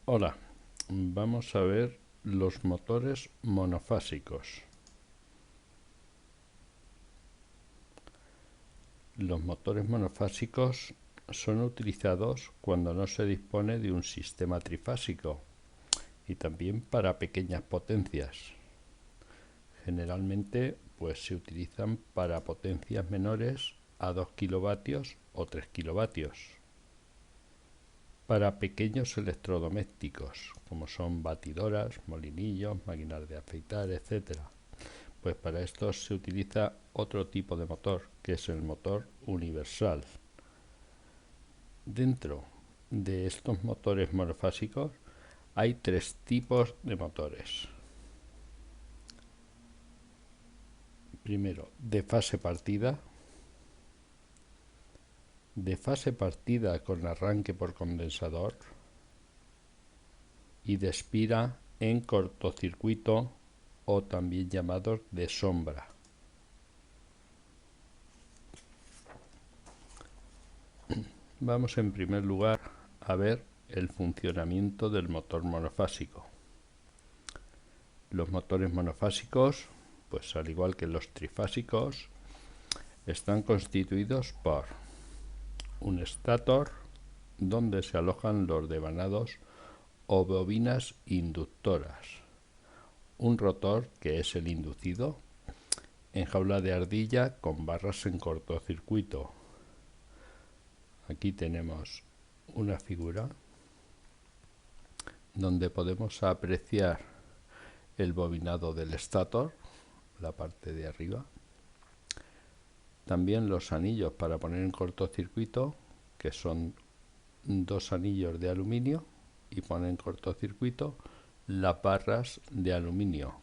Hola, vamos a ver los motores monofásicos. Los motores monofásicos son utilizados cuando no se dispone de un sistema trifásico y también para pequeñas potencias. Generalmente se utilizan para potencias menores a 2 kilovatios o 3 kilovatios. Para pequeños electrodomésticos, como son batidoras, molinillos, máquinas de afeitar, etcétera. Pues para esto se utiliza otro tipo de motor, que es el motor universal. Dentro de estos motores monofásicos hay tres tipos de motores. Primero, de fase partida con arranque por condensador y de espira en cortocircuito o también llamados de sombra. Vamos en primer lugar a ver el funcionamiento del motor monofásico. Los motores monofásicos, pues al igual que los trifásicos, están constituidos por un estator donde se alojan los devanados o bobinas inductoras, un rotor que es el inducido, en jaula de ardilla con barras en cortocircuito. Aquí tenemos una figura donde podemos apreciar el bobinado del estator, la parte de arriba. También los anillos para poner en cortocircuito, que son dos anillos de aluminio, y poner en cortocircuito las barras de aluminio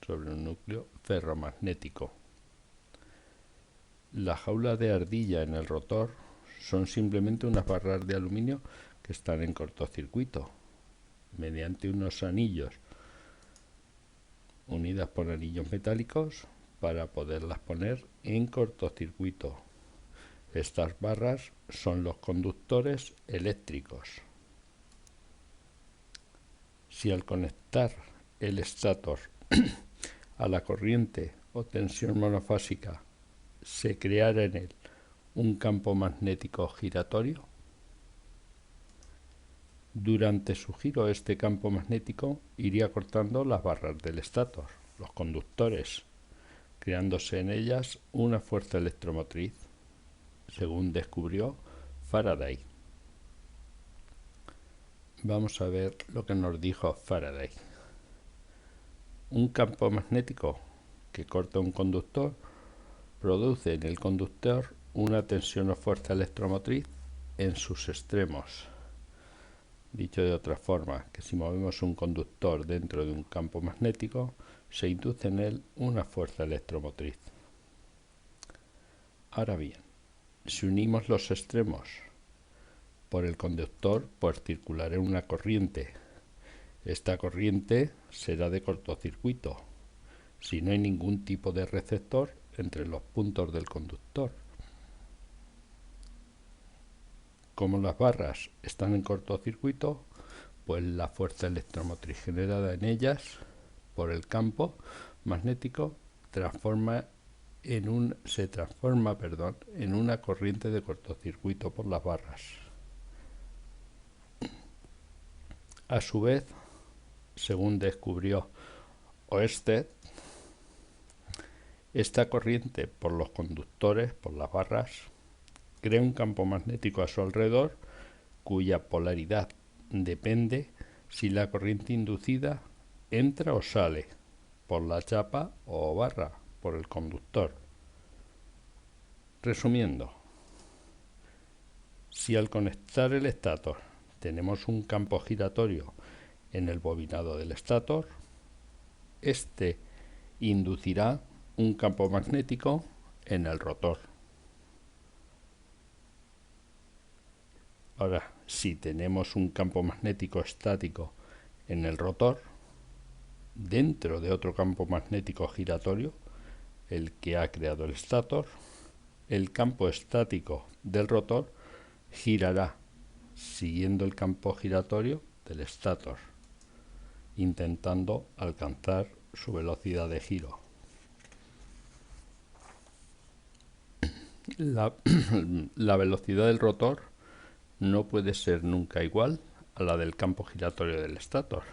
sobre un núcleo ferromagnético. La jaula de ardilla en el rotor son simplemente unas barras de aluminio que están en cortocircuito mediante unos anillos unidas por anillos metálicos para poderlas poner en cortocircuito. Estas barras son los conductores eléctricos. Si al conectar el estator a la corriente o tensión monofásica se creara en él un campo magnético giratorio, durante su giro este campo magnético iría cortando las barras del estator, los conductores, creándose en ellas una fuerza electromotriz, según descubrió Faraday. Vamos a ver lo que nos dijo Faraday. Un campo magnético que corta un conductor produce en el conductor una tensión o fuerza electromotriz en sus extremos. Dicho de otra forma, que si movemos un conductor dentro de un campo magnético, se induce en él una fuerza electromotriz. Ahora bien, si unimos los extremos por el conductor, pues circulará una corriente. Esta corriente será de cortocircuito, si no hay ningún tipo de receptor entre los puntos del conductor. Como las barras están en cortocircuito, pues la fuerza electromotriz generada en ellas por el campo magnético se transforma en una corriente de cortocircuito por las barras. A su vez, según descubrió Oersted, esta corriente por los conductores, por las barras, crea un campo magnético a su alrededor cuya polaridad depende si la corriente inducida entra o sale por la chapa o barra, por el conductor. Resumiendo, si al conectar el estator tenemos un campo giratorio en el bobinado del estator, este inducirá un campo magnético en el rotor. Ahora, si tenemos un campo magnético estático en el rotor, dentro de otro campo magnético giratorio, el que ha creado el estator, el campo estático del rotor girará siguiendo el campo giratorio del estátor, intentando alcanzar su velocidad de giro. La velocidad del rotor no puede ser nunca igual a la del campo giratorio del estátor,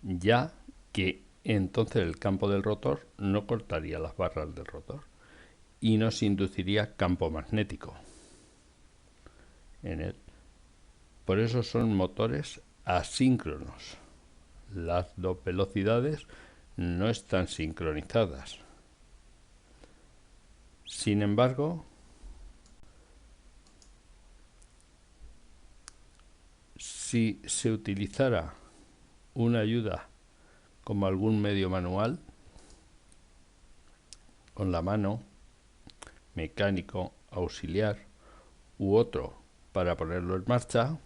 ya que entonces el campo del rotor no cortaría las barras del rotor y no se induciría campo magnético en él. Por eso son motores asíncronos. Las dos velocidades no están sincronizadas. Sin embargo, si se utilizara una ayuda como algún medio manual, con la mano, mecánico, auxiliar u otro para ponerlo en marcha,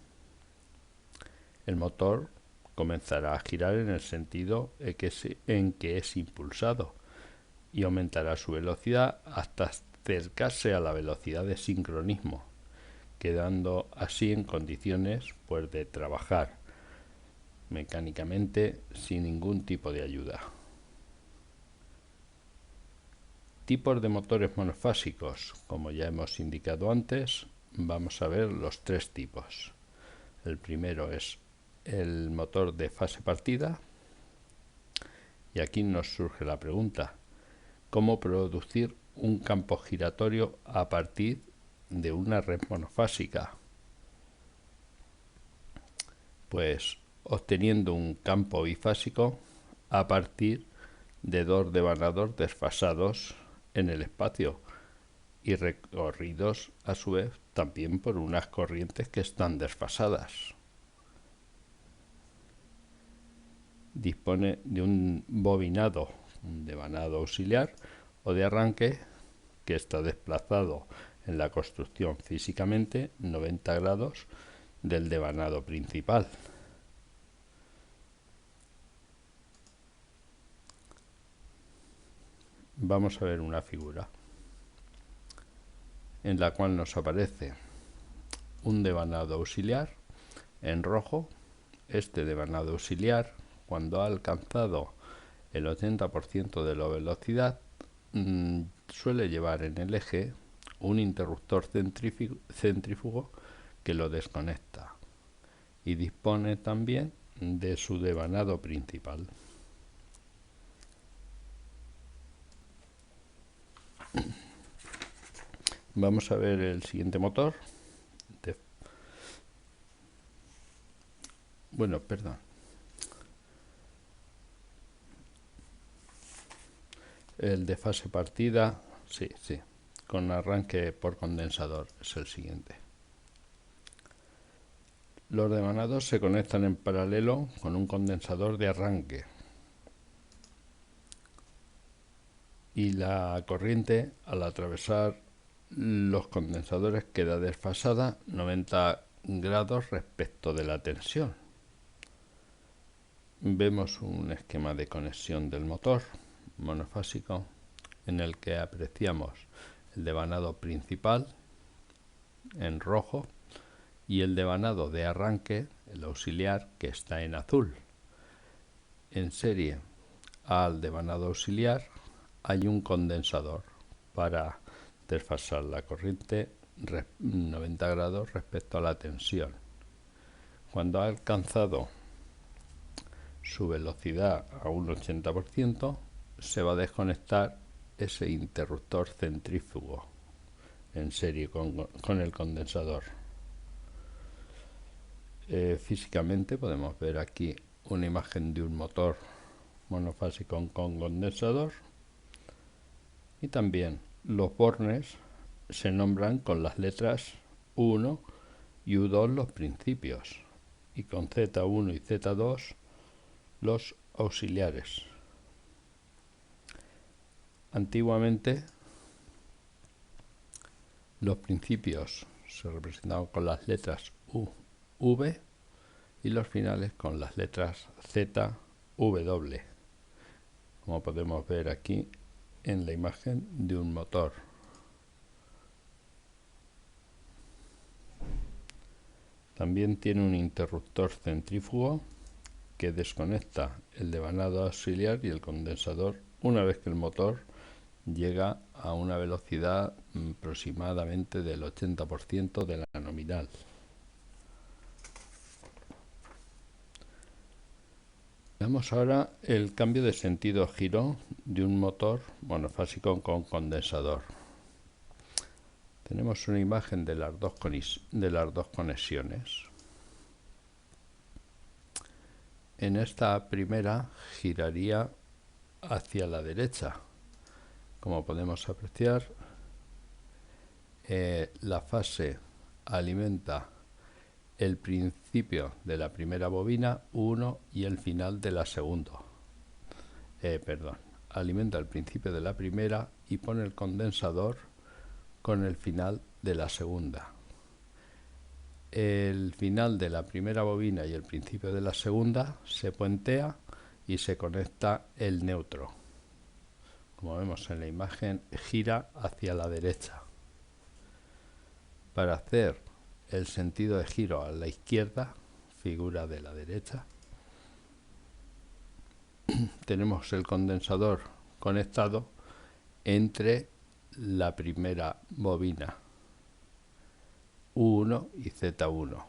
el motor comenzará a girar en el sentido en que es impulsado y aumentará su velocidad hasta acercarse a la velocidad de sincronismo, quedando así en condiciones pues, de trabajar mecánicamente sin ningún tipo de ayuda. Tipos de motores monofásicos. Como ya hemos indicado antes, vamos a ver los tres tipos. El primero es el motor de fase partida, y aquí nos surge la pregunta: ¿cómo producir un campo giratorio a partir de una red monofásica? Pues obteniendo un campo bifásico a partir de dos devanados desfasados en el espacio y recorridos a su vez también por unas corrientes que están desfasadas. Dispone de un bobinado, un devanado auxiliar o de arranque que está desplazado en la construcción físicamente 90 grados del devanado principal. Vamos a ver una figura en la cual nos aparece un devanado auxiliar en rojo. Este devanado auxiliar, cuando ha alcanzado el 80% de la velocidad, suele llevar en el eje un interruptor centrífugo que lo desconecta y dispone también de su devanado principal. Vamos a ver el siguiente motor. El de fase partida, sí, con arranque por condensador es el siguiente. Los devanados se conectan en paralelo con un condensador de arranque y la corriente, al atravesar los condensadores, queda desfasada 90 grados respecto de la tensión. Vemos un esquema de conexión del motor monofásico en el que apreciamos el devanado principal en rojo y el devanado de arranque, el auxiliar, que está en azul. En serie al devanado auxiliar hay un condensador para desfasar la corriente 90 grados respecto a la tensión. Cuando ha alcanzado su velocidad a un 80%, se va a desconectar ese interruptor centrífugo en serie con el condensador. Físicamente podemos ver aquí una imagen de un motor monofásico con condensador, y también los bornes se nombran con las letras U1 y U2 los principios y con Z1 y Z2 los auxiliares. Antiguamente los principios se representaban con las letras U, V y los finales con las letras Z, W, como podemos ver aquí en la imagen de un motor. También tiene un interruptor centrífugo que desconecta el devanado auxiliar y el condensador una vez que el motor llega a una velocidad aproximadamente del 80% de la nominal. Veamos ahora el cambio de sentido giro de un motor monofásico con condensador. Tenemos una imagen de las dos conexiones. En esta primera giraría hacia la derecha. Como podemos apreciar, la fase alimenta el principio de la primera bobina 1 y el final de la segunda. Alimenta el principio de la primera y pone el condensador con el final de la segunda. El final de la primera bobina y el principio de la segunda se puentea y se conecta el neutro. Como vemos en la imagen, gira hacia la derecha. Para hacer el sentido de giro a la izquierda, figura de la derecha, tenemos el condensador conectado entre la primera bobina U1 y Z1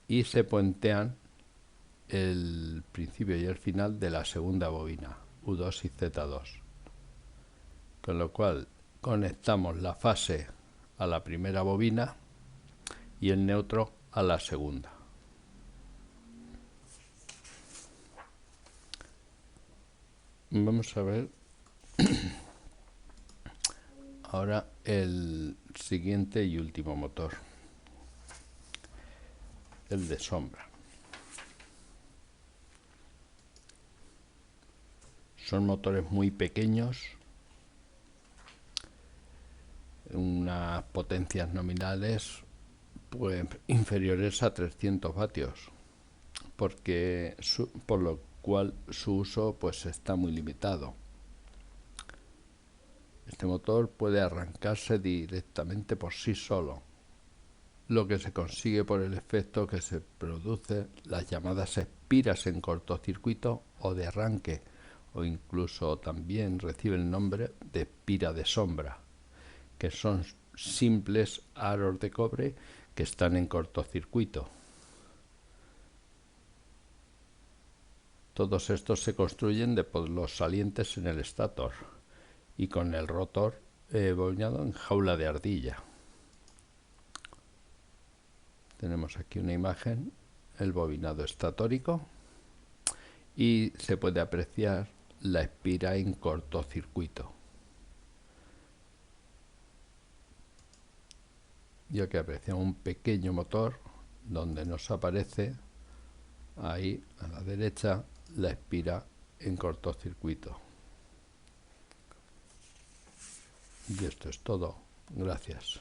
y se puentean el principio y el final de la segunda bobina U2 y Z2, con lo cual conectamos la fase a la primera bobina y el neutro a la segunda. Vamos a ver ahora el siguiente y último motor, el de sombra. Son motores muy pequeños, unas potencias nominales pues inferiores a 300 vatios, por lo cual su uso pues está muy limitado. Este motor puede arrancarse directamente por sí solo, lo que se consigue por el efecto que se produce las llamadas espiras en cortocircuito o de arranque, o incluso también recibe el nombre de espira de sombra, que son simples aros de cobre que están en cortocircuito. Todos estos se construyen de los salientes en el estator y con el rotor bobinado en jaula de ardilla. Tenemos aquí una imagen, el bobinado estatórico, y se puede apreciar la espira en cortocircuito. Ya que apreciamos un pequeño motor donde nos aparece ahí a la derecha la espira en cortocircuito. Y esto es todo. Gracias.